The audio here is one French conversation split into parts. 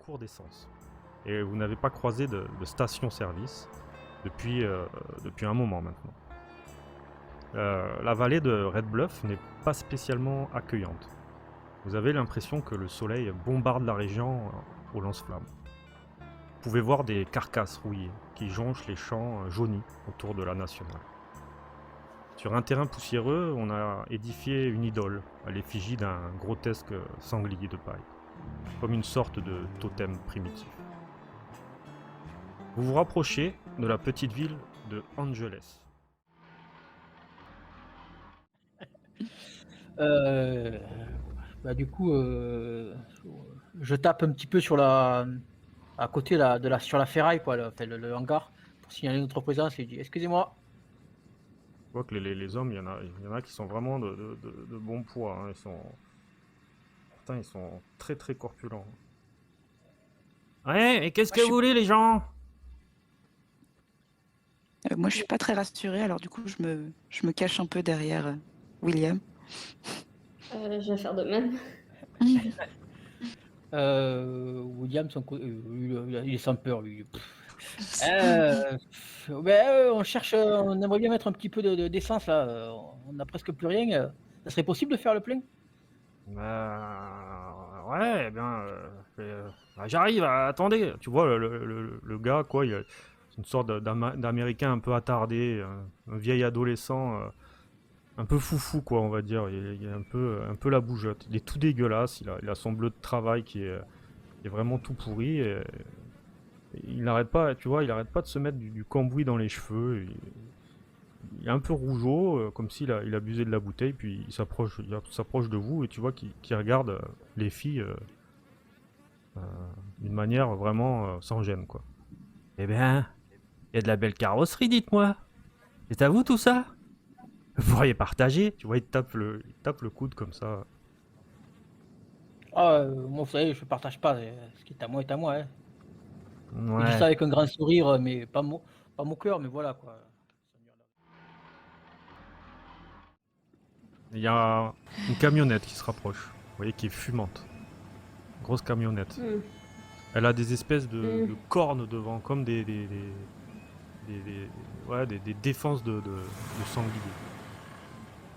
court d'essence. Et vous n'avez pas croisé de station-service depuis un moment maintenant. La vallée de Red Bluff n'est pas spécialement accueillante. Vous avez l'impression que le soleil bombarde la région au lance-flammes. Vous pouvez voir des carcasses rouillées qui jonchent les champs jaunis autour de la nationale. Sur un terrain poussiéreux, on a édifié une idole à l'effigie d'un grotesque sanglier de paille, comme une sorte de totem primitif. Vous vous rapprochez de la petite ville de Angeles. Euh, du coup, je tape un petit peu sur à côté sur la ferraille, quoi, le hangar, pour signaler notre présence et dire excusez-moi. Je vois que les hommes, il y en a qui sont vraiment de bon poids. Hein. Putain, ils sont très très corpulents. Ouais, et qu'est-ce que vous voulez les gens? Moi, je suis pas très rassurée, alors du coup, je me cache un peu derrière William. Je vais faire de même. William, il est sans peur, lui. On cherche, on aimerait bien mettre un petit peu d'essence là. On n'a presque plus rien. Ça serait possible de faire le plein? Ouais, eh bien, j'arrive, attendez. Tu vois, le gars, quoi, c'est une sorte d'Américain un peu attardé, un vieil adolescent, un peu foufou, quoi, on va dire. Il est un peu la bougeotte. Il est tout dégueulasse, il a son bleu de travail qui est vraiment tout pourri. Et il n'arrête pas, tu vois, il arrête pas de se mettre du cambouis dans les cheveux. Il est un peu rougeau, comme s'il il abusait de la bouteille, puis il s'approche de vous et tu vois qu'il regarde les filles d'une manière vraiment sans gêne, quoi. Eh bien, il y a de la belle carrosserie, dites-moi. C'est à vous tout ça? Vous pourriez partager. Tu vois, il tape le coude comme ça. Moi, vous savez, je partage pas. Ce qui est à moi est à moi. Hein. Ouais. Il dit ça avec un grand sourire, mais pas mon cœur, mais voilà quoi. Il y a une camionnette qui se rapproche. Vous voyez, qui est fumante. Grosse camionnette. Elle a des espèces de cornes devant, comme des défenses de sanglier.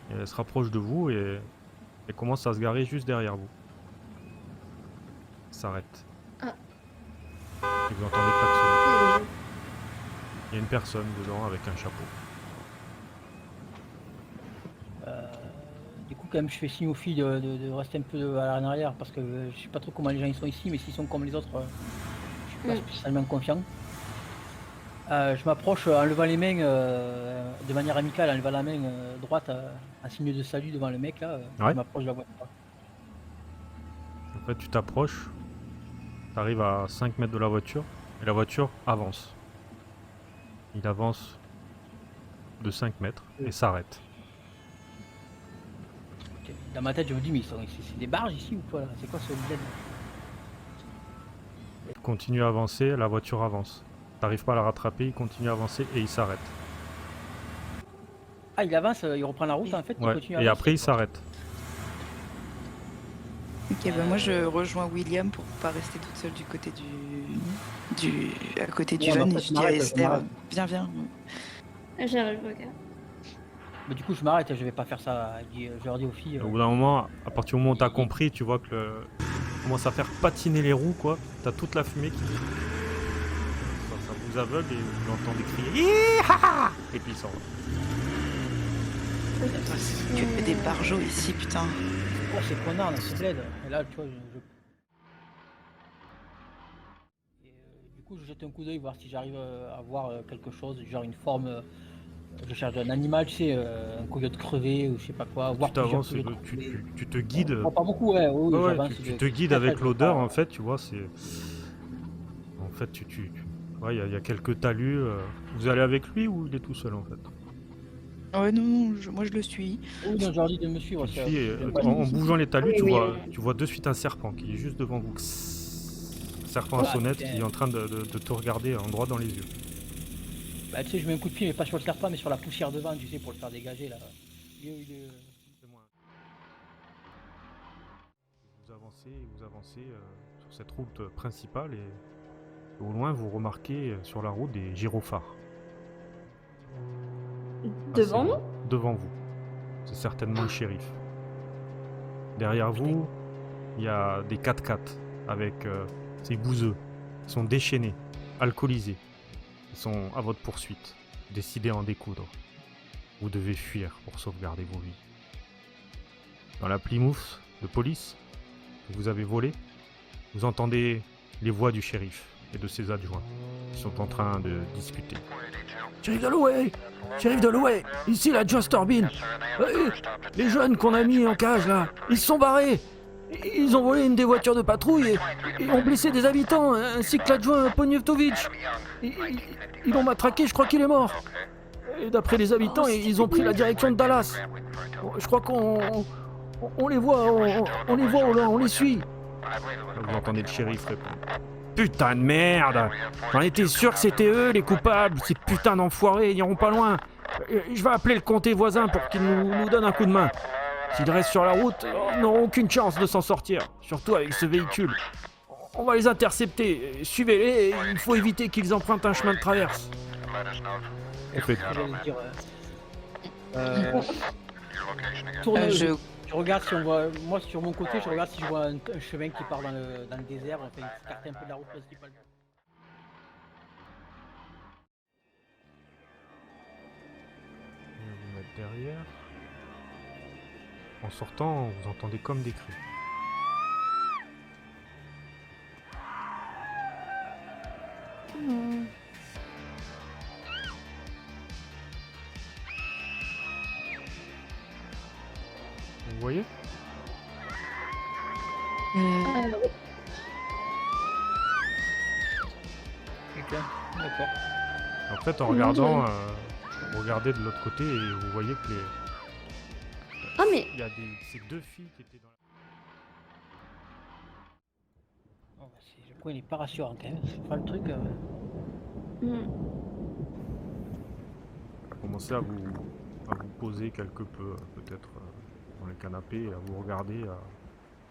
Et elle se rapproche de vous et elle commence à se garer juste derrière vous. Elle s'arrête. Ah. Et vous entendez klaxonner. Il y a une personne dedans avec un chapeau. Du coup, quand même, je fais signe aux filles de rester un peu à l'arrière parce que je sais pas trop comment les gens ils sont ici, mais s'ils sont comme les autres, je suis pas spécialement confiant. Je m'approche en levant les mains de manière amicale, en levant la main droite, un signe de salut devant le mec là. Ouais. Je m'approche de la voiture. En fait, tu t'approches, tu arrives à 5 mètres de la voiture et la voiture avance. Il avance de 5 mètres et s'arrête. Dans ma tête, je me dis, mais c'est des barges ici ou quoi là? C'est quoi ce bled? Il continue à avancer, la voiture avance. T'arrives pas à la rattraper, il continue à avancer et il s'arrête. Ah, il avance, il reprend la route en fait, il Ouais. continue à Et avancer. après il s'arrête. Ok, moi je rejoins William pour pas rester toute seule du côté à côté du jeune, et je dis à Esther, viens. J'arrive, ok. Mais du coup, je m'arrête, je vais pas faire ça. Je leur dis aux filles. Au bout d'un moment, à partir du moment où t'as compris, tu vois que commence à faire patiner les roues, quoi. T'as toute la fumée qui... Ça vous aveugle et vous l'entendez crier. Hi-ha! Et puis il s'en va. C'est que des barjots ici, putain. Oh, c'est connard, là, ce bled. Et là, tu vois, Et, du coup, je jette un coup d'œil, voir si j'arrive à voir quelque chose, genre une forme. Je cherche un animal, tu sais, un coyote crevé ou je sais pas quoi. Tu t'avances, tu te guides. Oh, pas beaucoup, ouais. Oui, Ouais, j'avance. tu te guides avec l'odeur, en fait, tu vois, c'est... En fait, ouais, il y a quelques talus. Vous allez avec lui ou il est tout seul, en fait? Ouais, non, moi je le suis. Oui, non, je leur dis de me suivre. Tu te fies, en bougeant les talus, tu vois de suite un serpent qui est juste devant vous. Serpent à sonnette qui est en train de te regarder en droit dans les yeux. Bah, tu sais, je mets un coup de pied, mais pas sur le serpent, mais sur la poussière devant, tu sais, pour le faire dégager là. Vous avancez, sur cette route principale et au loin vous remarquez sur la route des gyrophares. Devant Assez nous? loin. Devant vous. C'est certainement le shérif. Derrière vous, il y a des 4x4 avec ces bouseux. Ils sont déchaînés, alcoolisés. Ils sont à votre poursuite, décidés à en découdre. Vous devez fuir pour sauvegarder vos vies. Dans la Plymouth de police que vous avez volée, vous entendez les voix du shérif et de ses adjoints. Ils sont en train de discuter. Shérif Dalloway! Shérif Dalloway! Ici la Joss Torbin! Les jeunes qu'on a mis en cage là, ils se sont barrés! Ils ont volé une des voitures de patrouille et ont blessé des habitants, ainsi que l'adjoint Poniewtowicz. Ils l'ont matraqué, je crois qu'il est mort. Et d'après les habitants, ils ont pris la direction de Dallas. Bon, je crois qu'on les voit, on les voit au loin, on les suit. Là, vous entendez le shérif répondre. Putain de merde! J'en étais sûr que c'était eux les coupables, ces putains d'enfoirés, ils n'iront pas loin. Je vais appeler le comté voisin pour qu'il nous donne un coup de main. S'ils restent sur la route, ils n'auront aucune chance de s'en sortir, surtout avec ce véhicule. On va les intercepter, suivez-les, il faut éviter qu'ils empruntent un chemin de traverse. Faites. J'allais dire, tourne, je regarde si on voit. Moi, sur mon côté, je regarde si je vois un chemin qui part dans le désert, enfin, qui s'écarte un peu de la route principale. Je vais vous mettre derrière. En sortant, vous entendez comme des cris. Vous voyez? Ok, d'accord. En fait, en regardant, vous regardez de l'autre côté et vous voyez que Ah, mais il y a ces deux filles qui étaient dans la... Bon, bah, le coin il est pas rassurant quand même. C'est pas le truc. Commencez à vous poser quelque peu, peut-être dans le canapé, à vous regarder,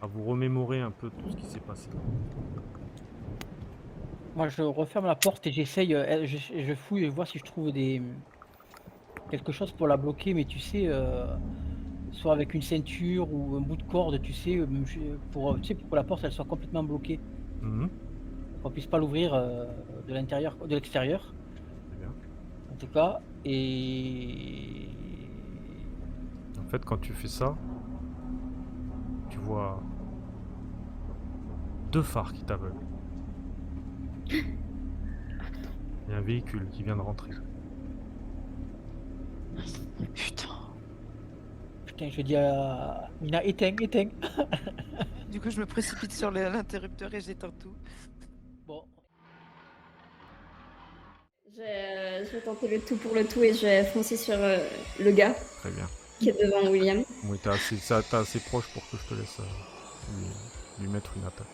à vous remémorer un peu tout ce qui s'est passé. Moi, je referme la porte et j'essaye. Je fouille et je vois si je trouve quelque chose pour la bloquer, mais tu sais, soit avec une ceinture ou un bout de corde, tu sais, pour que la porte elle soit complètement bloquée, Mhm. qu'on puisse pas l'ouvrir de l'intérieur, de l'extérieur, Très bien. en tout cas. Et En fait, quand tu fais ça, tu vois deux phares qui t'aveuglent. Il y a un véhicule qui vient de rentrer. Putain. putain, je dis à Mina, éteins. Du coup, je me précipite sur l'interrupteur et j'éteins tout. Bon, je vais tenter le tout pour le tout et je vais foncer sur le gars Très bien. qui est devant William. Oui, t'es assez proche pour que je te laisse lui mettre une attaque.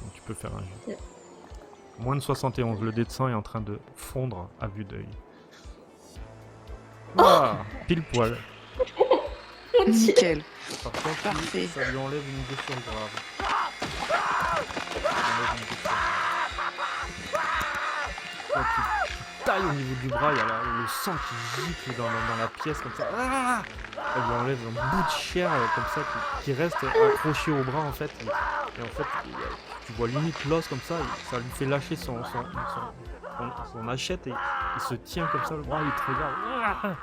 Donc tu peux faire un jet. Ok. Moins de 71, le dé de sang est en train de fondre à vue d'œil. Oh Ah, pile poil. Mon Dieu. Nickel. Par contre, Parfait. ça lui enlève une blessure grave. Ça lui enlève une blessure. Quand tu tailles au niveau du bras, il y a le sang qui gicle dans la pièce comme ça. Ah, ça lui enlève un bout de chair comme ça qui reste accroché au bras en fait. Et en fait, tu vois limite l'os comme ça, et ça lui fait lâcher son hachette et il se tient comme ça, le bras, il te regarde. Ah.